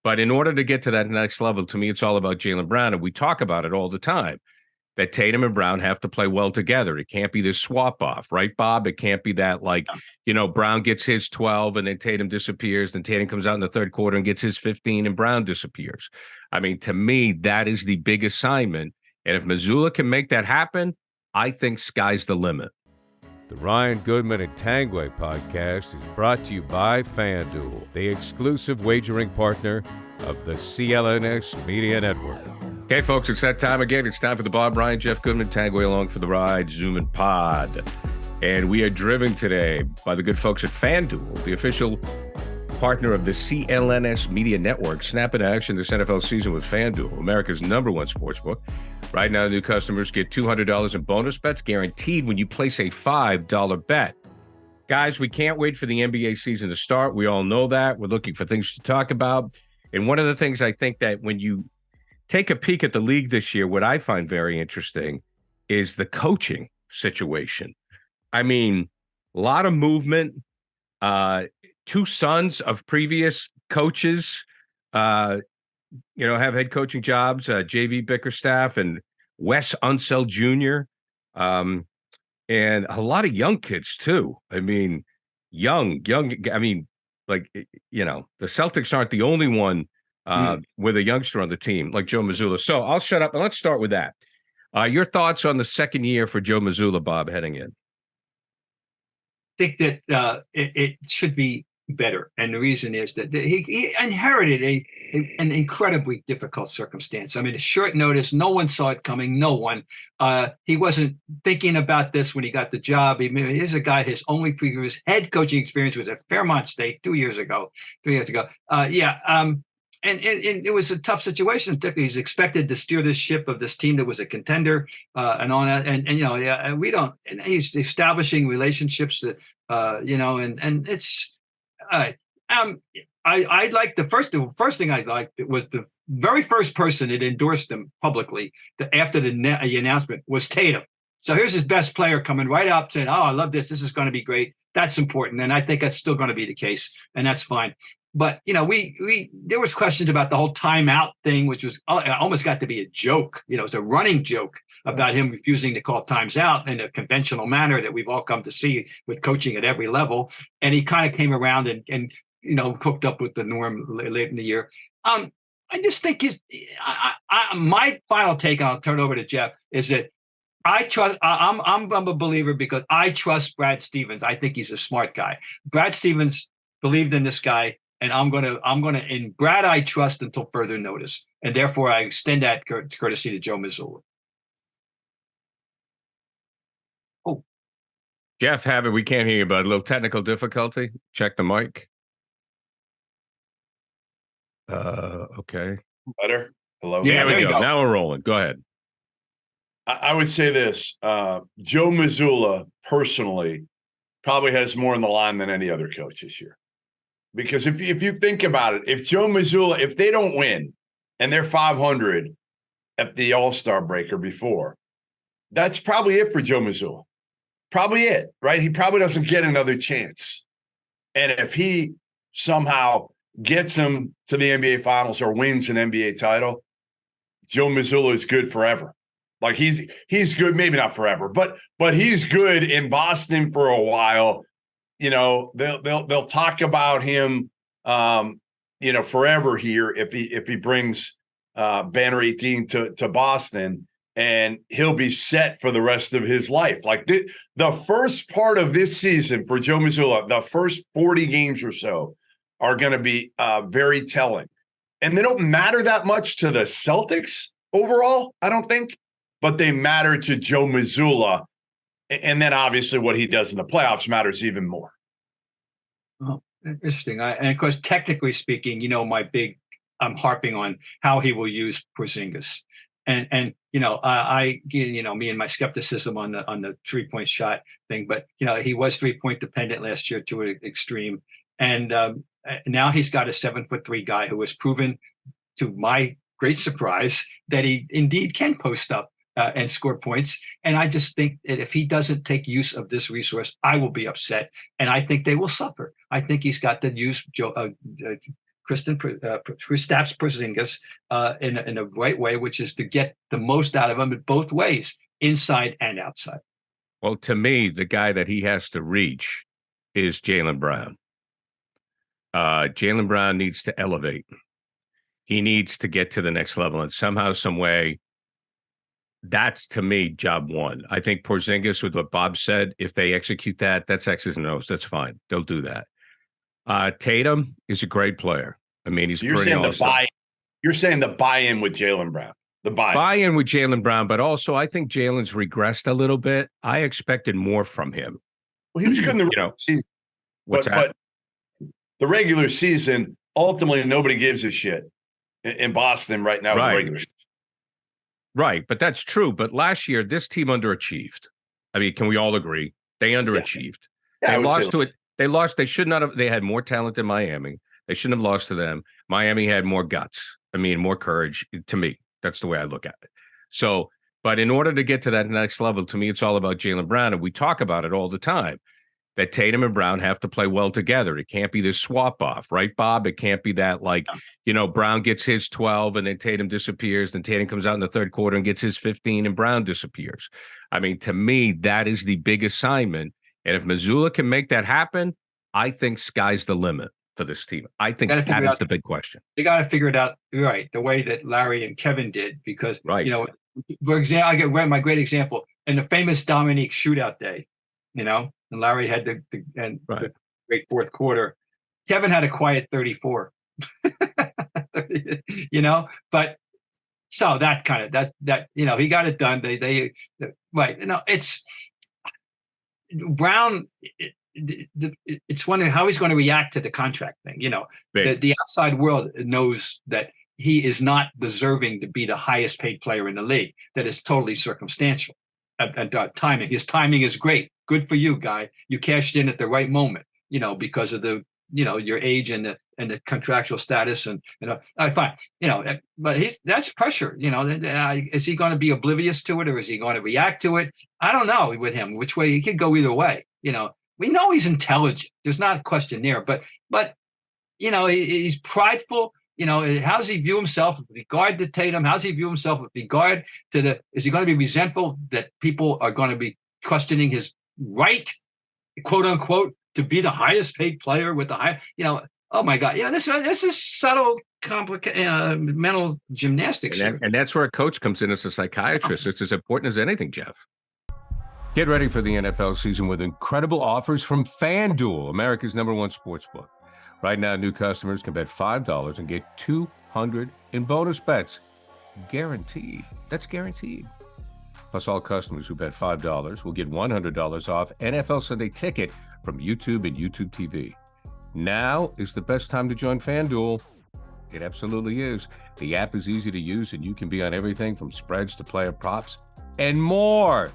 But in order to get to that next level, to me, it's all about Jaylen Brown. And we talk about it all the time, that Tatum and Brown have to play well together. It can't be this swap off, right, Bob? It can't be that, like, Brown gets his 12 and then Tatum disappears. Then Tatum comes out in the third quarter and gets his 15 and Brown disappears. I mean, to me, that is the big assignment. And if Mazzulla can make that happen, I think sky's the limit. The Ryan Goodman and Tanguay podcast is brought to you by FanDuel, the exclusive wagering partner of the CLNS Media Network. Okay, folks, it's that time again. It's time for the Bob, Ryan, Jeff Goodman, Tanguay along for the ride, Zoom and Pod. And we are driven today by the good folks at FanDuel, the official partner of the CLNS Media Network. Snap into action this NFL season with FanDuel, America's #1 sportsbook. Right now, new customers get $200 in bonus bets guaranteed when you place a $5 bet. Guys, we can't wait for the NBA season to start. We all know that. We're looking for things to talk about. And one of the things I think that when you take a peek at the league this year, what I find very interesting is the coaching situation. I mean, a lot of movement. Two sons of previous coaches, have head coaching jobs, JV Bickerstaff and Wes Unseld Jr., and a lot of young kids, too. I mean, young. I mean, the Celtics aren't the only one with a youngster on the team like Joe Mazzulla. So I'll shut up and let's start with that. Your thoughts on the second year for Joe Mazzulla, Bob, heading in? I think that it should be better. And the reason is that he inherited an incredibly difficult circumstance. I mean, a short notice, no one saw it coming, no one. He wasn't thinking about this when he got the job. Here's a guy, his only previous head coaching experience was at Fairmont State 3 years ago. And it was a tough situation. Particularly, he's expected to steer this ship of this team that was a contender and on that. And we don't. And he's establishing relationships that and it's. I like the first thing I liked was the very first person that endorsed him publicly after the announcement was Tatum. So here's his best player coming right up saying, "Oh, I love this. This is going to be great." That's important, and I think that's still going to be the case, and that's fine. But there was questions about the whole timeout thing, which was almost got to be a joke. It was a running joke about him refusing to call times out in a conventional manner that we've all come to see with coaching at every level. And he kind of came around and cooked up with the norm late in the year. I just think my final take, and I'll turn it over to Jeff, is that I trust. I'm a believer because I trust Brad Stevens. I think he's a smart guy. Brad Stevens believed in this guy. And I'm gonna in Brad I trust until further notice, and therefore I extend that courtesy to Joe Mazzulla. Oh, Jeff, we can't hear you, bud. A little technical difficulty. Check the mic. Okay. Better. Hello. Yeah, there we go. Now we're rolling. Go ahead. I would say this: Joe Mazzulla personally probably has more in the line than any other coach this year. Because if you think about it, if Joe Mazzulla, if they don't win and they're 500 at the All-Star break or before, that's probably it for Joe Mazzulla. Probably it, right? He probably doesn't get another chance. And if he somehow gets them to the NBA Finals or wins an NBA title, Joe Mazzulla is good forever. Like he's good, maybe not forever, but he's good in Boston for a while. They'll talk about him, forever here if he brings Banner 18 to Boston, and he'll be set for the rest of his life. Like the first part of this season for Joe Mazzulla, the first 40 games or so are going to be very telling, and they don't matter that much to the Celtics overall, I don't think, but they matter to Joe Mazzulla. And then obviously what he does in the playoffs matters even more. Well, interesting. And of course, technically speaking, I'm harping on how he will use Porzingis. And me and my skepticism on the 3-point shot thing, but he was 3-point dependent last year to an extreme. And now he's got a 7'3" guy who has proven, to my great surprise, that he indeed can post up and score points. And I just think that if he doesn't take use of this resource, I will be upset. And I think they will suffer. I think he's got to use Kristaps Porzingis in a right way, which is to get the most out of him in both ways, inside and outside. Well, to me, the guy that he has to reach is Jaylen Brown. Jaylen Brown needs to elevate. He needs to get to the next level, and somehow, some way, that's, to me, job one. I think Porzingis, with what Bob said, if they execute that, that's X's and O's. That's fine. They'll do that. Tatum is a great player. I mean, he's You're pretty awesome. You're saying the buy-in with Jaylen Brown. The buy-in with Jaylen Brown, but also I think Jaylen's regressed a little bit. I expected more from him. Well, he was good in the regular season. But the regular season, ultimately, nobody gives a shit in Boston right now. Right. The regular season. Right, but that's true. But last year, this team underachieved. I mean, can we all agree? They underachieved. Yeah, they lost to it. They lost. They should not have. They had more talent than Miami. They shouldn't have lost to them. Miami had more guts. I mean, more courage. To me, that's the way I look at it. So, but in order to get to that next level, to me, it's all about Jaylen Brown. And we talk about it all the time, that Tatum and Brown have to play well together. It can't be this swap off, right, Bob? It can't be that, like, Brown gets his 12 and then Tatum disappears. Then Tatum comes out in the third quarter and gets his 15 and Brown disappears. I mean, to me, that is the big assignment. And if Mazzulla can make that happen, I think sky's the limit for this team. I think that is the big question. They got to figure it out, right, the way that Larry and Kevin did, because, right. For example, I get my great example in the famous Dominique shootout day, and Larry had the great fourth quarter. Kevin had a quiet 34, but so that kind of that he got it done. They right. It's Brown. It's wondering how he's going to react to the contract thing. The outside world knows that he is not deserving to be the highest paid player in the league. That is totally circumstantial. At timing, his timing is great. Good for you, guy. You cashed in at the right moment. Because of the your age and the contractual status and fine. But that's pressure. Is he going to be oblivious to it, or is he going to react to it? I don't know with him. Which way he could go either way. We know he's intelligent. There's not a question there. But he's prideful. How does he view himself with regard to Tatum? How does he view himself with regard to is he going to be resentful that people are going to be questioning his right, quote unquote, to be the highest paid player with the high, oh my God. This is subtle, complicated mental gymnastics. And that's where a coach comes in as a psychiatrist. It's as important as anything, Jeff. Get ready for the NFL season with incredible offers from FanDuel, America's #1 sportsbook. Right now, new customers can bet $5 and get $200 in bonus bets. Guaranteed. That's guaranteed. Plus, all customers who bet $5 will get $100 off NFL Sunday Ticket from YouTube and YouTube TV. Now is the best time to join FanDuel. It absolutely is. The app is easy to use, and you can be on everything from spreads to player props and more.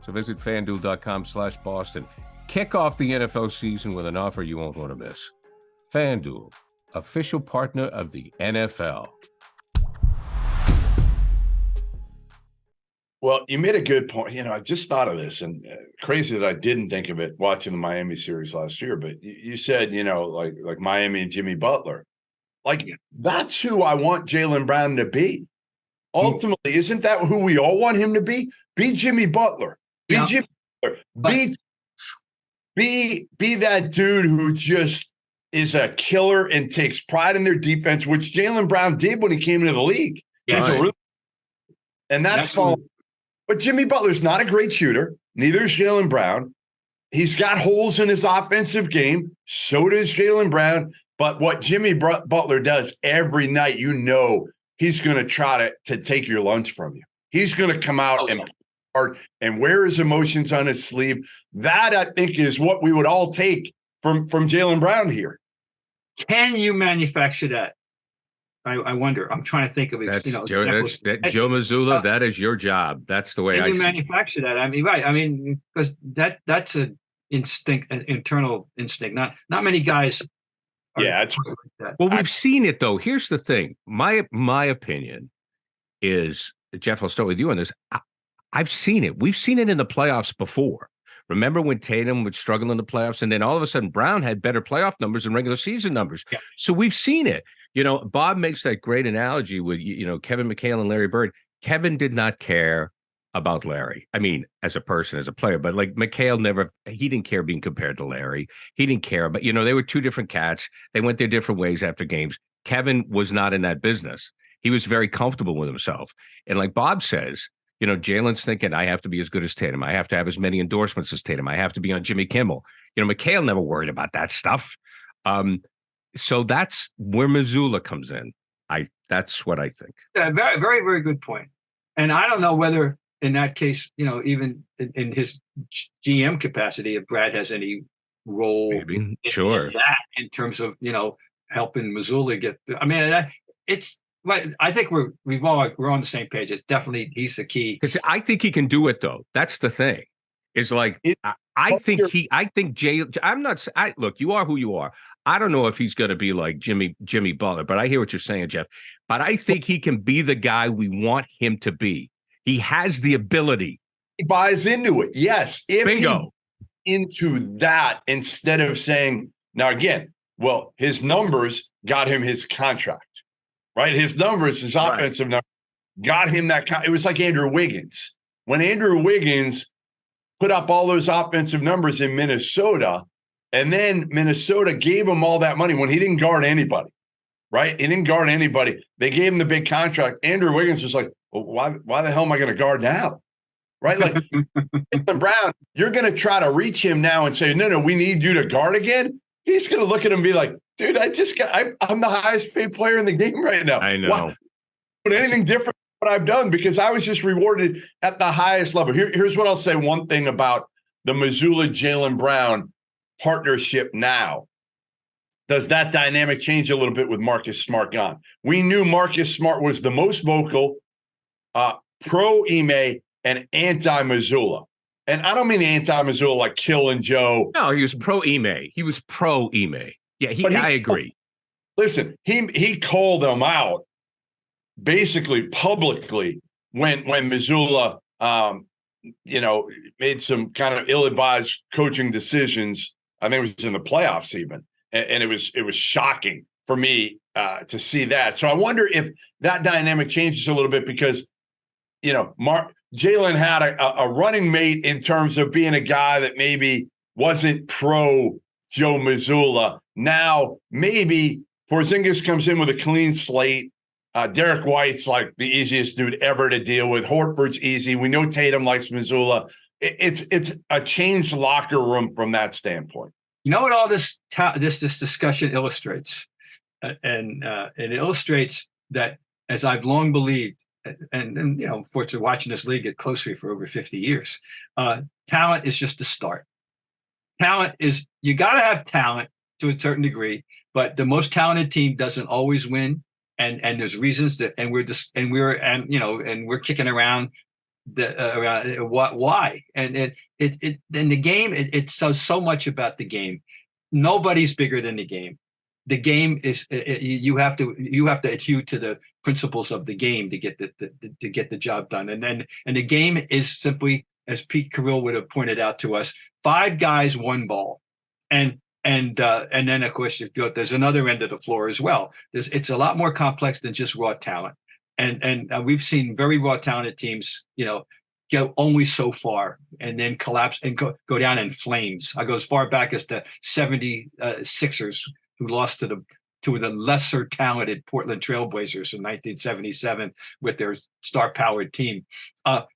So visit FanDuel.com/Boston. Kick off the NFL season with an offer you won't want to miss. FanDuel, official partner of the NFL. Well, you made a good point. I just thought of this, and crazy that I didn't think of it watching the Miami series last year. But you said, like Miami and Jimmy Butler. That's who I want Jaylen Brown to be. Ultimately, isn't that who we all want him to be? Be Jimmy Butler. Be Jimmy Butler. Be that dude who just is a killer and takes pride in their defense, which Jaylen Brown did when he came into the league. Yeah, and that's fine. But Jimmy Butler's not a great shooter. Neither is Jaylen Brown. He's got holes in his offensive game. So does Jaylen Brown. But what Jimmy Butler does every night, he's going to try to take your lunch from you. He's going to come out and wear his emotions on his sleeve. That, I think, is what we would all take from Jaylen Brown here. Can you manufacture that? I wonder. I'm trying to think of it. Joe Mazzulla, that is your job. That's the way I see it. Manufacture that. I mean, right. I mean, because that's an instinct, an internal instinct. Not many guys. It's like that. Well, we've seen it though. Here's the thing. My opinion is, Jeff, I'll start with you on this. I've seen it. We've seen it in the playoffs before. Remember when Tatum would struggle in the playoffs, and then all of a sudden Brown had better playoff numbers and regular season numbers. Yeah. So we've seen it. Bob makes that great analogy with, Kevin McHale and Larry Bird. Kevin did not care about Larry. I mean, as a person, as a player, but like McHale he didn't care being compared to Larry. He didn't care, but they were two different cats. They went their different ways after games. Kevin was not in that business. He was very comfortable with himself. And like Bob says, Jaylen's thinking, I have to be as good as Tatum. I have to have as many endorsements as Tatum. I have to be on Jimmy Kimmel. McHale never worried about that stuff. So that's where Mazzulla comes in. That's what I think. Yeah, very, very, very good point. And I don't know whether in that case, even in his GM capacity, if Brad has any role Maybe. in that in terms of, helping Mazzulla get. I mean, it's. But I think we're on the same page. It's definitely he's the key. Because I think he can do it though. That's the thing. It's like I think Jay. Look, you are who you are. I don't know if he's going to be like Jimmy Butler, but I hear what you're saying, Jeff. But I think he can be the guy we want him to be. He has the ability. He buys into it. Yes. Bingo. Into that instead of saying, now again, well, his numbers got him his contract, right? His numbers, his offensive numbers got him that. It was like Andrew Wiggins. When Andrew Wiggins put up all those offensive numbers in Minnesota, and then Minnesota gave him all that money when he didn't guard anybody, right? He didn't guard anybody. They gave him the big contract. Andrew Wiggins was like, well, why the hell am I going to guard now? Right? Like, Jaylen Brown, you're going to try to reach him now and say, no, we need you to guard again. He's going to look at him and be like, dude, I'm the highest paid player in the game right now. I know. But anything different than what I've done because I was just rewarded at the highest level. Here's what I'll say. One thing about the Mazzulla Jaylen Brown partnership now. Does that dynamic change a little bit with Marcus Smart gone? We knew Marcus Smart was the most vocal, pro Ime and anti Mazzulla. And I don't mean anti-Mazzulla like killing Joe. No, he was pro Ime. He was pro Ime. Yeah, I agree. Listen, he called them out basically publicly when Mazzulla, made some kind of ill-advised coaching decisions. I think it was in the playoffs even, and it was shocking for me to see that. So I wonder if that dynamic changes a little bit because, Jaylen had a running mate in terms of being a guy that maybe wasn't pro Joe Mazzulla. Now, maybe Porzingis comes in with a clean slate. Derek White's like the easiest dude ever to deal with. Horford's easy. We know Tatum likes Mazzulla. It's a changed locker room from that standpoint. You know what all this discussion illustrates? And it illustrates that, as I've long believed, and unfortunately watching this league get closely for over 50 years, talent is just a start. Talent is, you got to have talent to a certain degree, but the most talented team doesn't always win. And there's reasons that, and we're kicking around why. And in the game, it says so much about the game. Nobody's bigger than the game. The game is you have to adhere to the principles of the game to get the job done. And the game is simply, as Pete Carrill would have pointed out to us, 5 guys, 1 ball, and then of course there's another end of the floor as well. It's a lot more complex than just raw talent, and we've seen very raw talented teams, go only so far and then collapse and go down in flames. I go as far back as the 76ers, who lost to the lesser talented Portland Trailblazers in 1977 with their star-powered team.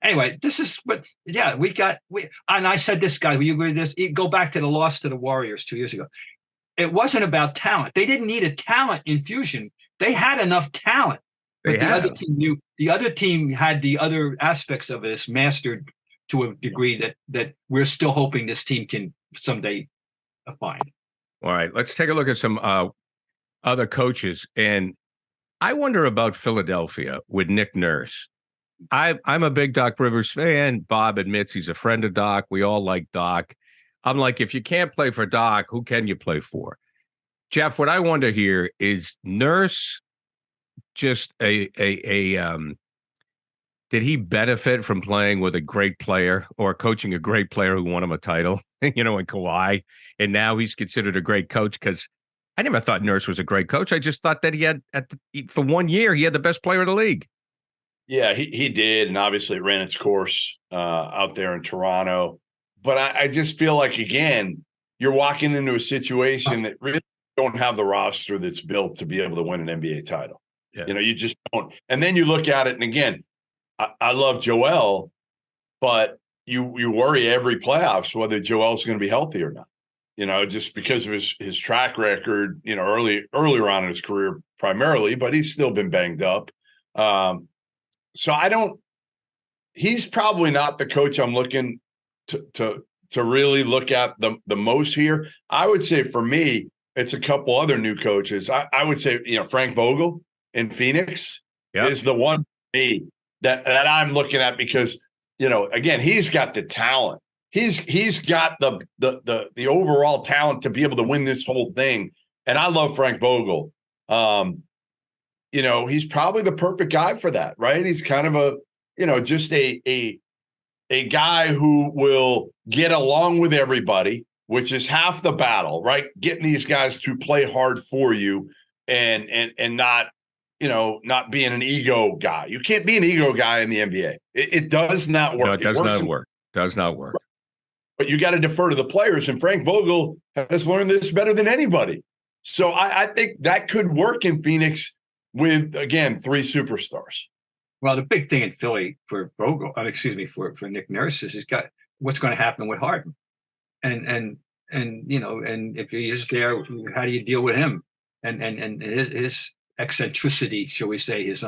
Anyway, this is what, and I said this, guy, will you agree with this? Go back to the loss to the Warriors 2 years ago. It wasn't about talent. They didn't need a talent infusion. They had enough talent. But the other team had the other aspects of this mastered to a degree that we're still hoping this team can someday find. All right, let's take a look at some other coaches. And I wonder about Philadelphia with Nick Nurse. I'm a big Doc Rivers fan. Bob admits he's a friend of Doc. We all like Doc. I'm like, if you can't play for Doc, who can you play for? Jeff, what I wonder here is Nurse just did he benefit from playing with a great player or coaching a great player who won him a title, in Kawhi, and now he's considered a great coach? Because I never thought Nurse was a great coach. I just thought that he had for 1 year he had the best player in the league. Yeah, he did, and obviously it ran its course out there in Toronto. But I just feel like, again, you're walking into a situation that really don't have the roster that's built to be able to win an NBA title. Yeah. You just don't. And then you look at it, and again, I love Joel, but you worry every playoffs whether Joel's going to be healthy or not. Just because of his track record, earlier on in his career primarily, but he's still been banged up. So he's probably not the coach I'm looking to really look at the most here. I would say for me, it's a couple other new coaches. I would say, Frank Vogel in Phoenix is the one for me that I'm looking at because, again, he's got the talent. He's got the overall talent to be able to win this whole thing. And I love Frank Vogel. He's probably the perfect guy for that, right? He's kind of just a guy who will get along with everybody, which is half the battle, right? Getting these guys to play hard for you and not, not being an ego guy. You can't be an ego guy in the NBA. It does not work. No, it does not work. But you got to defer to the players, and Frank Vogel has learned this better than anybody. So I think that could work in Phoenix with, again, 3 superstars. Well, the big thing in Philly for Vogel, for Nick Nurse is he's got what's going to happen with Harden, and if he is there, how do you deal with him? And his eccentricity, shall we say, his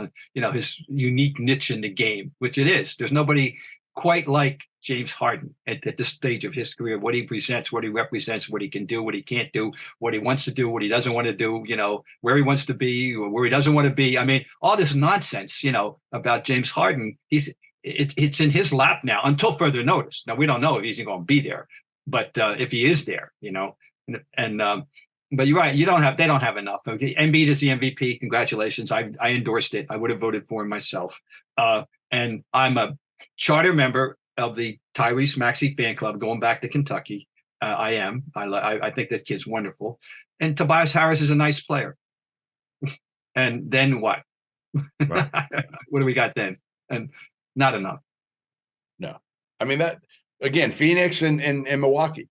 unique niche in the game, which it is. There's nobody quite like James Harden at this stage of his career, what he presents, what he represents, what he can do, what he can't do, what he wants to do, what he doesn't want to do, where he wants to be or where he doesn't want to be. I mean, all this nonsense, about James Harden, it's in his lap now until further notice. Now, we don't know if he's going to be there, but if he is there, but you're right, they don't have enough. Okay? Embiid is the MVP. Congratulations. I endorsed it. I would have voted for him myself. And I'm a charter member of the Tyrese Maxey fan club going back to Kentucky. I am. I think this kid's wonderful. And Tobias Harris is a nice player. And then what? Right. What do we got then? And not enough. No. I mean, that, again, Phoenix and Milwaukee.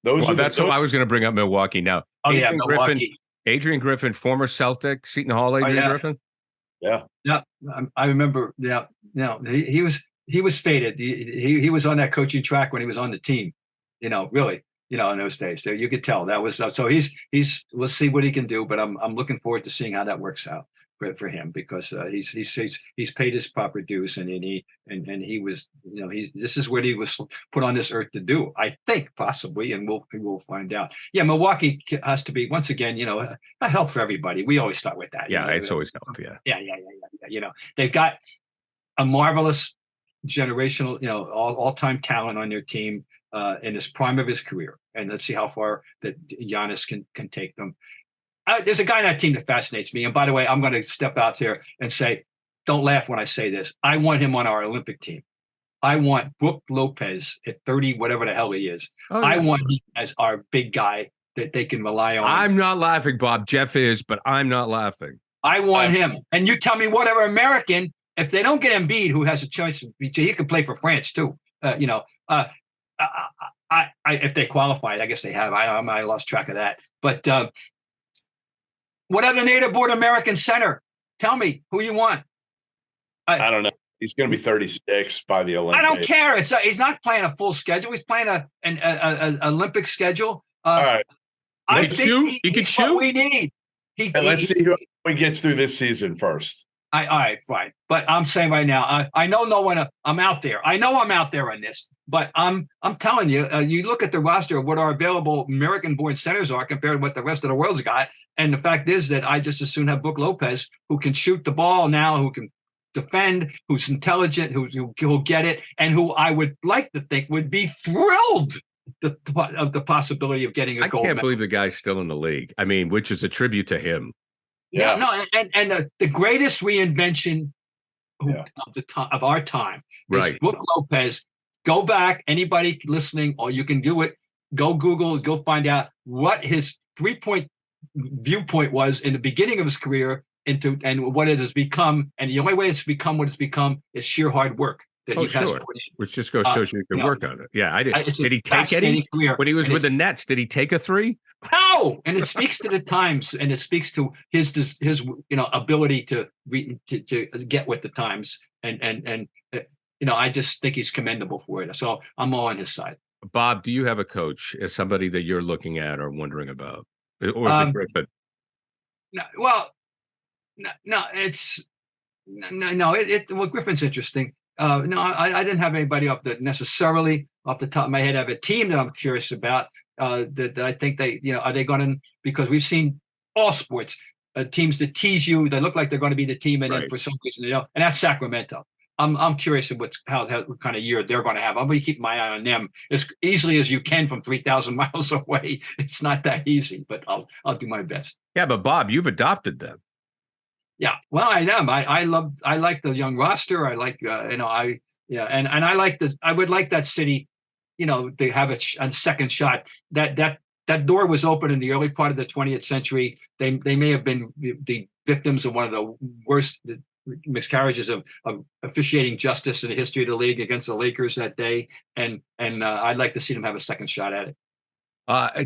That's what I was going to bring up, Milwaukee now. Milwaukee. Adrian Griffin, former Celtic, Seton Hall Adrian Griffin. Yeah. Yeah. I remember. Yeah. He was fated. He was on that coaching track when he was on the team, really, in those days. So you could tell that was, so he's, we'll see what he can do, but I'm looking forward to seeing how that works out for him because he's paid his proper dues and he was, this is what he was put on this earth to do, I think possibly. And we'll find out. Yeah. Milwaukee has to be, once again, a health for everybody. We always start with that. Yeah. It's always health. Yeah. Yeah. They've got a marvelous generational, all-time talent on their team in his prime of his career. And let's see how far that Giannis can take them. There's a guy on that team that fascinates me. And by the way, I'm going to step out here and say, don't laugh when I say this. I want him on our Olympic team. I want Brook Lopez at 30, whatever the hell he is. Oh, yeah. I want him as our big guy that they can rely on. I'm not laughing, Bob. Jeff is, but I'm not laughing. I want him. And you tell me whatever American, if they don't get Embiid, who has a choice, he could play for France too. If they qualified, I guess they have. I lost track of that. But what other native born American center? Tell me who you want. I don't know. He's going to be 36 by the Olympics. I don't care. He's not playing a full schedule. He's playing an Olympic schedule. All right. He can shoot. What we need. Let's see who he gets through this season first. All right, fine. But I'm saying right now, I know no one. I'm out there. I know I'm out there on this. But I'm telling you, you look at the roster of what our available American-born centers are compared to what the rest of the world's got. And the fact is that I just as soon have Brook Lopez, who can shoot the ball now, who can defend, who's intelligent, who'll get it, and who I would like to think would be thrilled of the possibility of getting a gold medal. I can't believe the guy's still in the league. I mean, which is a tribute to him. Yeah, no, and the greatest reinvention of our time is Brook Lopez. Go back, anybody listening, or you can do it. Go Google, go find out what his 3-point viewpoint was in the beginning of his career and what it has become. And the only way it's become what it's become is sheer hard work that he has put in. Which just goes shows you can work on it. Yeah, I did. Did he take any when he was with the Nets? Did he take a three? No, and it speaks to the times, and it speaks to his ability to get with the times, and I just think he's commendable for it. So I'm all on his side. Bob, do you have a coach as somebody that you're looking at or wondering about, or is it Griffin? Well, Griffin's interesting. I didn't have anybody necessarily off the top of my head. I have a team that I'm curious about. That I think are they going to, because we've seen all sports teams that tease you, they look like they're going to be the team, and then for some reason they don't, and that's Sacramento. I'm curious of what kind of year they're going to have. I'm going to keep my eye on them as easily as you can from 3,000 miles away. It's not that easy, but I'll do my best. Yeah, but Bob, you've adopted them. Yeah, well, I am. I like the young roster. I like and I like this. I would like that city, to have a second shot. That door was open in the early part of the 20th century. They may have been the victims of one of the worst miscarriages of officiating justice in the history of the league against the Lakers that day, and I'd like to see them have a second shot at it.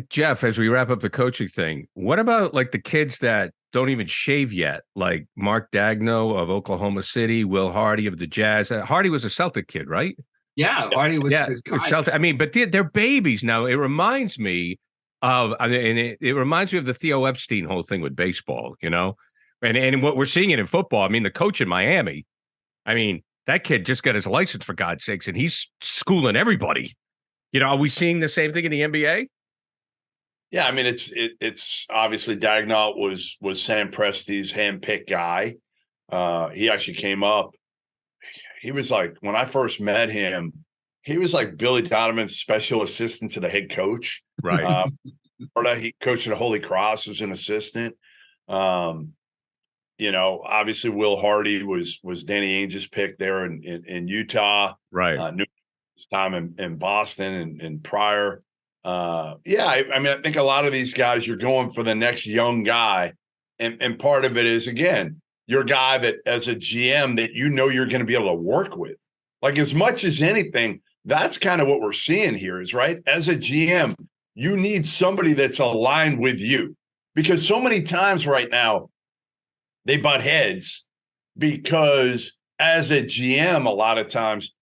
Jeff, as we wrap up the coaching thing, what about like the kids that don't even shave yet, like Mark Daigneault of Oklahoma City, Will Hardy of the Jazz? Hardy was a Celtic kid, right? Yeah, Hardy was. Yeah, Celtic. I mean, but they're babies now. It reminds me of, it reminds me of the Theo Epstein whole thing with baseball, And what we're seeing it in football. I mean, the coach in Miami, I mean, that kid just got his license for God's sakes, and he's schooling everybody. Are we seeing the same thing in the NBA? Yeah, I mean, it's obviously Daigneault was Sam Presti's handpicked guy. He actually came up. He was like, when I first met him, he was like Billy Donovan's special assistant to the head coach. Right. He coached at Holy Cross as an assistant. Obviously Will Hardy was Danny Ainge's pick there in Utah. Right. New time in Boston and prior. I mean, I think a lot of these guys, you're going for the next young guy. And part of it is, again, you're a guy that as a GM that you're going to be able to work with. Like as much as anything, that's kind of what we're seeing here is, right? As a GM, you need somebody that's aligned with you, because so many times right now they butt heads because as a GM, a lot of times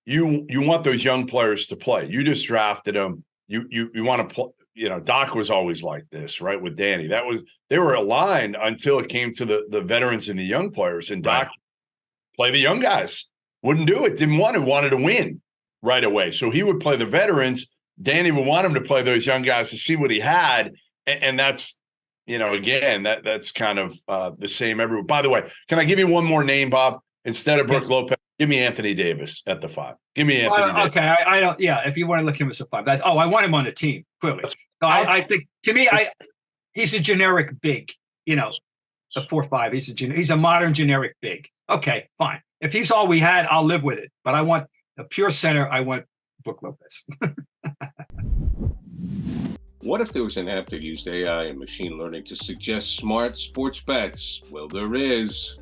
you want those young players to play. You just drafted them. You want to play. Doc was always like this, right? With Danny, they were aligned until it came to the veterans and the young players, and Doc play the young guys. Wouldn't do it. Wanted to win right away. So he would play the veterans. Danny would want him to play those young guys to see what he had. And that's, again, that's kind of the same everywhere. By the way, can I give you one more name, Bob? Instead of Brooke Lopez, give me Anthony Davis at the 5. Give me Anthony Davis. Okay, I don't. Yeah, if you want to look him as a 5, I want him on the team. Clearly, I think to me, he's a generic big. A 4-5. He's a modern generic big. Okay, fine. If he's all we had, I'll live with it. But I want a pure center. I want Brooke Lopez. What if there was an app that used AI and machine learning to suggest smart sports bets? Well, there is.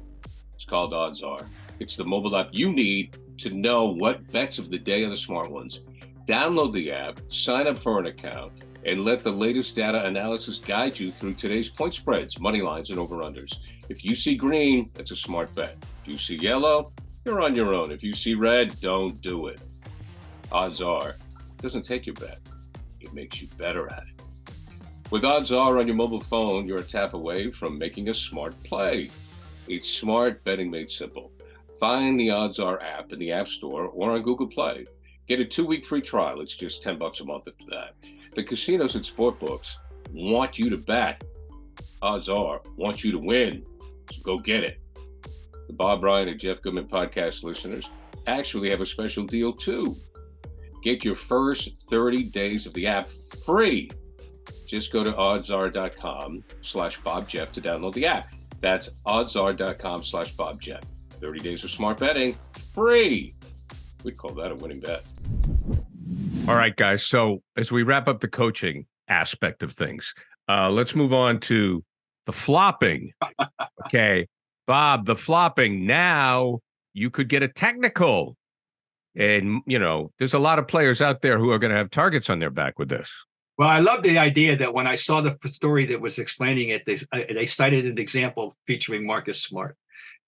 It's called OddsR. It's the mobile app you need to know what bets of the day are the smart ones. Download the app, sign up for an account, and let the latest data analysis guide you through today's point spreads, money lines, and over-unders. If you see green, that's a smart bet. If you see yellow, you're on your own. If you see red, don't do it. OddsR doesn't take your bet. It makes you better at it. With OddsR on your mobile phone, you're a tap away from making a smart play. It's smart betting made simple. Find the OddsR app in the App Store or on Google Play. Get a 2-week free trial. It's just $10 a month after that. The casinos and sportbooks want you to bet. OddsR want you to win. So go get it. The Bob Ryan and Jeff Goodman podcast listeners actually have a special deal too. Get your first 30 days of the app free. Just go to oddsr.com/BobJeff to download the app. That's oddsr.com/BobJeff. 30 days of smart betting, free. We'd call that a winning bet. All right, guys. So as we wrap up the coaching aspect of things, Let's move on to the flopping. Okay, Bob, the flopping. Now you could get a technical. And, there's a lot of players out there who are going to have targets on their back with this. Well, I love the idea that when I saw the story that was explaining it, they cited an example featuring Marcus Smart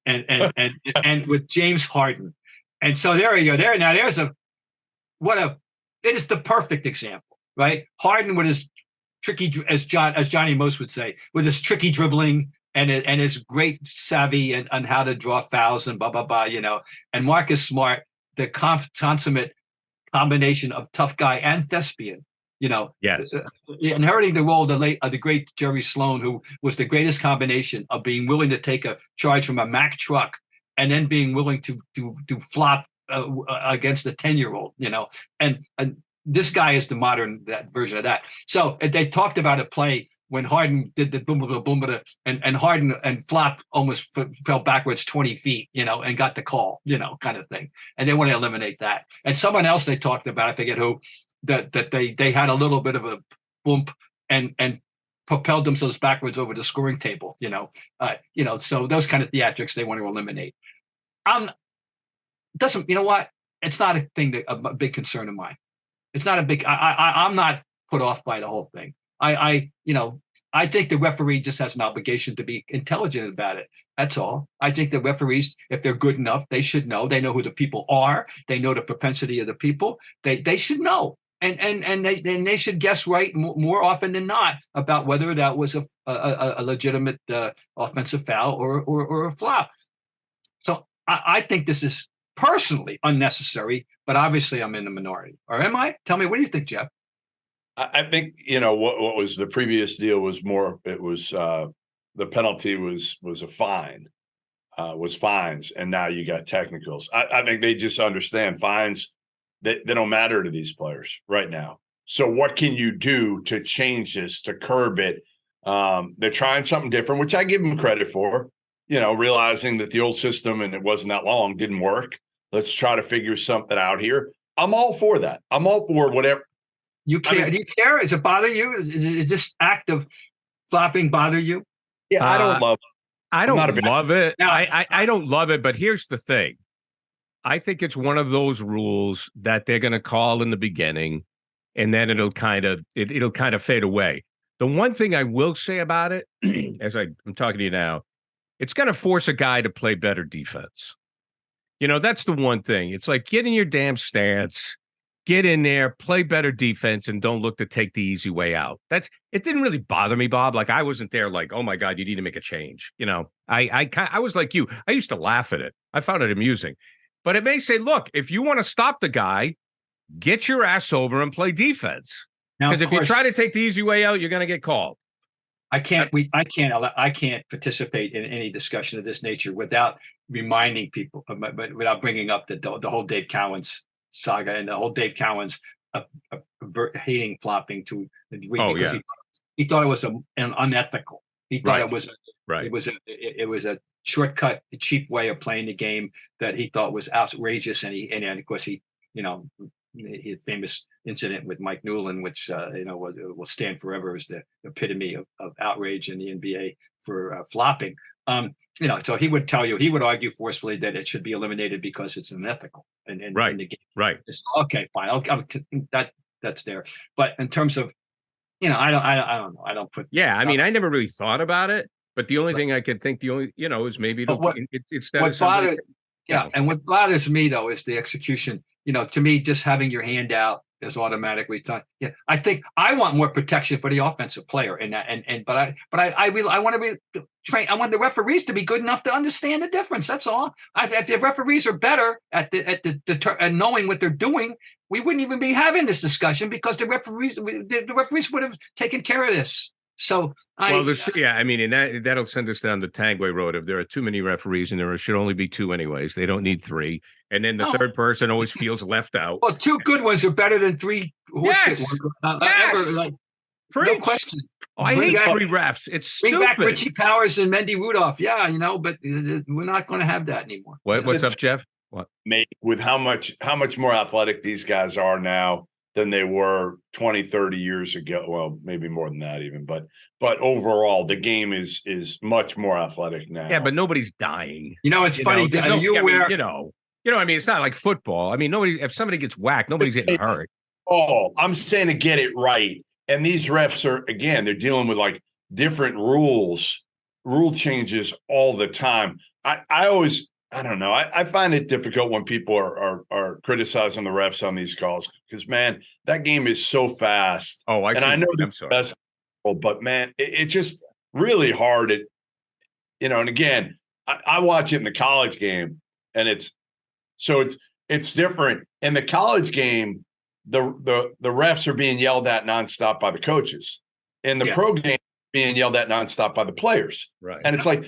and with James Harden. And so there you go. Now it is the perfect example, right? Harden with his tricky, as Johnny Most would say, with his tricky dribbling and his great savvy and how to draw fouls and blah, blah, blah, and Marcus Smart, the consummate combination of tough guy and thespian, Yes. Inheriting the role of the great Jerry Sloan, who was the greatest combination of being willing to take a charge from a Mack truck and then being willing to flop against a 10-year-old, and this guy is the modern version of that. So they talked about a play when Harden did the boom, boom, boom, boom, and Harden and flop almost fell backwards 20 feet, and got the call, kind of thing. And they want to eliminate that. And someone else they talked about, I forget who, that they had a little bit of a bump and propelled themselves backwards over the scoring table, so those kind of theatrics they want to eliminate. It's not a big concern of mine. It's not a big, I'm not put off by the whole thing. I think the referee just has an obligation to be intelligent about it. That's all. I think the referees, if they're good enough, they should know. They know who the people are. They know the propensity of the people. They should know, and they should guess right more often than not about whether that was a legitimate offensive foul or a flop. So I think this is personally unnecessary, but obviously I'm in the minority. Or am I? Tell me, what do you think, Jeff? I think, what was the previous deal was more, it was the penalty was a fine, was fines. And now you got technicals. I think they just understand fines, they don't matter to these players right now. So what can you do to change this, to curb it? They're trying something different, which I give them credit for, realizing that the old system, and it wasn't that long, didn't work. Let's try to figure something out here. I'm all for that. I'm all for whatever. You care? Do you care? Does it bother you? Is this act of flopping bother you? Yeah, I don't love it. I don't love it. No, I don't love it, but here's the thing. I think it's one of those rules that they're going to call in the beginning, and then it'll kind of fade away. The one thing I will say about it, as I'm talking to you now, it's going to force a guy to play better defense. That's the one thing. It's like, get in your damn stance, get in there, play better defense, and don't look to take the easy way out. It didn't really bother me, Bob. Like, I wasn't there like, oh my God, you need to make a change. I was like you. I used to laugh at it. I found it amusing. But it may say, look, if you want to stop the guy, get your ass over and play defense. Because if you try to take the easy way out, you're going to get called. I can't participate in any discussion of this nature without reminding people, without bringing up the whole Dave Cowens saga and the whole Dave Cowens hating flopping because he thought it was an unethical. He thought it was a shortcut, a cheap way of playing the game that he thought was outrageous, and of course he famous incident with Mike Newland, which will stand forever as the epitome of outrage in the NBA for flopping. So he would argue forcefully that it should be eliminated because it's unethical in the game. Right. It's, okay, fine. That's there. But in terms of, I don't know. I don't put. Yeah, I mean, I never really thought about it, but the only thing I could think, is maybe instead of somebody. And what bothers me though is the execution. To me, just having your hand out is automatically done. Yeah, I think I want more protection for the offensive player, but I want to be trained. I want the referees to be good enough to understand the difference. That's all. If the referees are better at knowing what they're doing, we wouldn't even be having this discussion because the referees would have taken care of this. So and that'll send us down the Tanguay road. If there are too many referees, and there should only be two anyways, they don't need three. And then the third person always feels left out. Well, two good ones are better than three horseshit ones. Yes. No question. I hate three refs. It's stupid. Bring back Richie Powers and Mendy Rudolph. Yeah, but we're not going to have that anymore. What's up, Jeff? What? With how much more athletic these guys are now, than they were 20, 30 years ago. Well, maybe more than that even, but overall the game is much more athletic now. Yeah, but nobody's dying. It's funny. Are you aware? I mean, it's not like football. I mean, if somebody gets whacked, nobody's getting hurt. Oh, I'm saying to get it right. And these refs they're dealing with like different rule changes all the time. I don't know. I find it difficult when people are criticizing the refs on these calls because, man, that game is so fast. Oh, I know the best, but man, it's just really hard. And again, I watch it in the college game, and it's different. In the college game, the refs are being yelled at nonstop by the coaches. In the pro game, being yelled at nonstop by the players. Right. And it's like,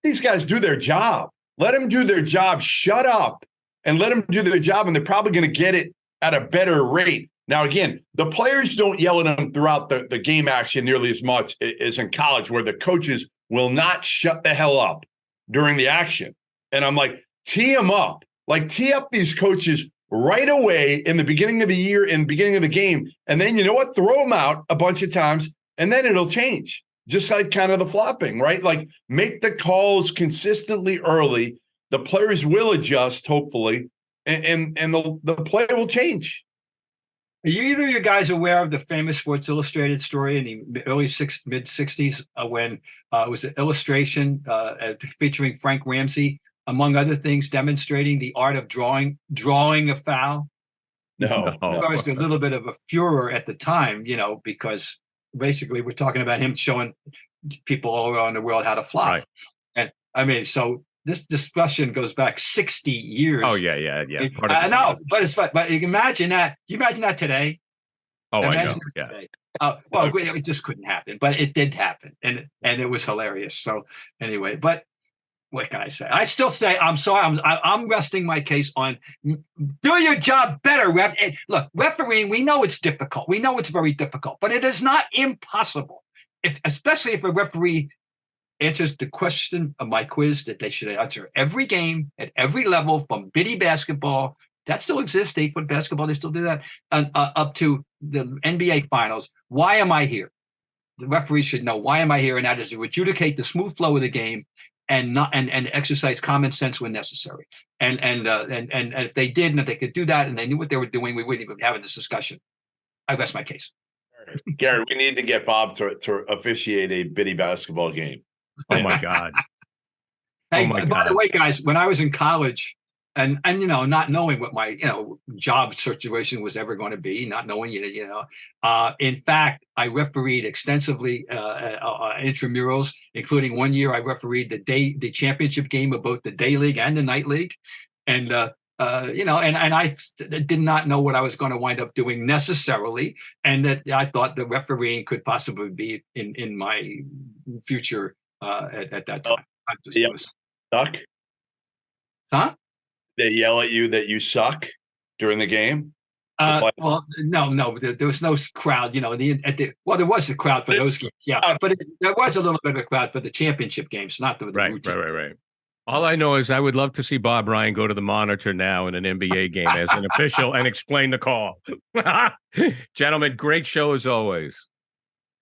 these guys do their job. Let them do their job. Shut up and let them do their job. And they're probably going to get it at a better rate. Now, again, the players don't yell at them throughout the game action nearly as much as in college, where the coaches will not shut the hell up during the action. And I'm like, tee them up. Like, tee up these coaches right away in the beginning of the year, in the beginning of the game. And then, you know what? Throw them out a bunch of times, and then it'll change. Just like kind of the flopping, right? Like, make the calls consistently early. The players will adjust, hopefully, and the play will change. Are either of you guys aware of the famous Sports Illustrated story in the mid-60s when it was an illustration featuring Frank Ramsey, among other things, demonstrating the art of drawing a foul? No. Of course, a little bit of a furor at the time, because basically we're talking about him showing people all around the world how to flop. Right. And I mean, so this discussion goes back 60 years. Oh, yeah. I know, but it's fun. But you imagine that. You imagine that today. Oh, I know. Yeah. Well, it just couldn't happen, but it did happen, and it was hilarious. So anyway, but what can I say? I still say I'm sorry. I'm resting my case on do your job better, ref. Look, refereeing. We know it's difficult. We know it's very difficult, but it is not impossible. Especially if a referee answers the question of my quiz that they should answer every game at every level, from bitty basketball that still exists, 8-foot basketball, they still do that, and up to the NBA finals. Why am I here? The referee should know why am I here, and that is to adjudicate the smooth flow of the game and exercise common sense when necessary. And if they did, and if they could do that, and they knew what they were doing, we wouldn't even be having this discussion. I rest my case. Gary, we need to get Bob to officiate a bitty basketball game. Oh my God. Hey, by the way, guys, when I was in college, and not knowing what my job situation was ever going to be, not knowing in fact, I refereed extensively intramurals, including one year I refereed the championship game of both the day league and the night league, and I did not know what I was going to wind up doing necessarily, and that I thought the refereeing could possibly be in my future at that time. I just was stuck. Huh? They yell at you that you suck during the game? Well, no, there was no crowd, there was a crowd for those games, yeah, but there was a little bit of a crowd for the championship games, not the routine. Right. All I know is I would love to see Bob Ryan go to the monitor now in an NBA game as an official and explain the call. Gentlemen, great show as always.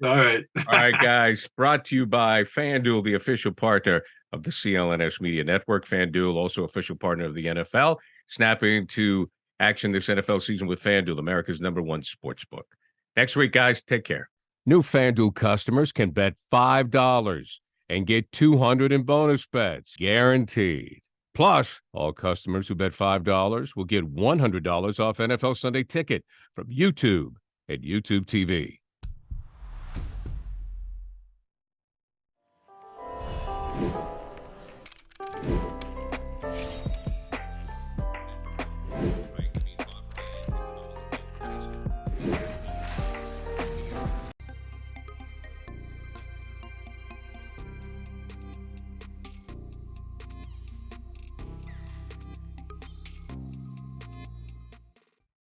All right, guys. Brought to you by FanDuel, the official partner of the CLNS Media Network. FanDuel, also official partner of the NFL. Snapping to action this NFL season with FanDuel, America's #1 sportsbook. Next week, guys, take care. New FanDuel customers can bet $5 and get $200 in bonus bets, guaranteed. Plus, all customers who bet $5 will get $100 off NFL Sunday Ticket from YouTube at YouTube TV.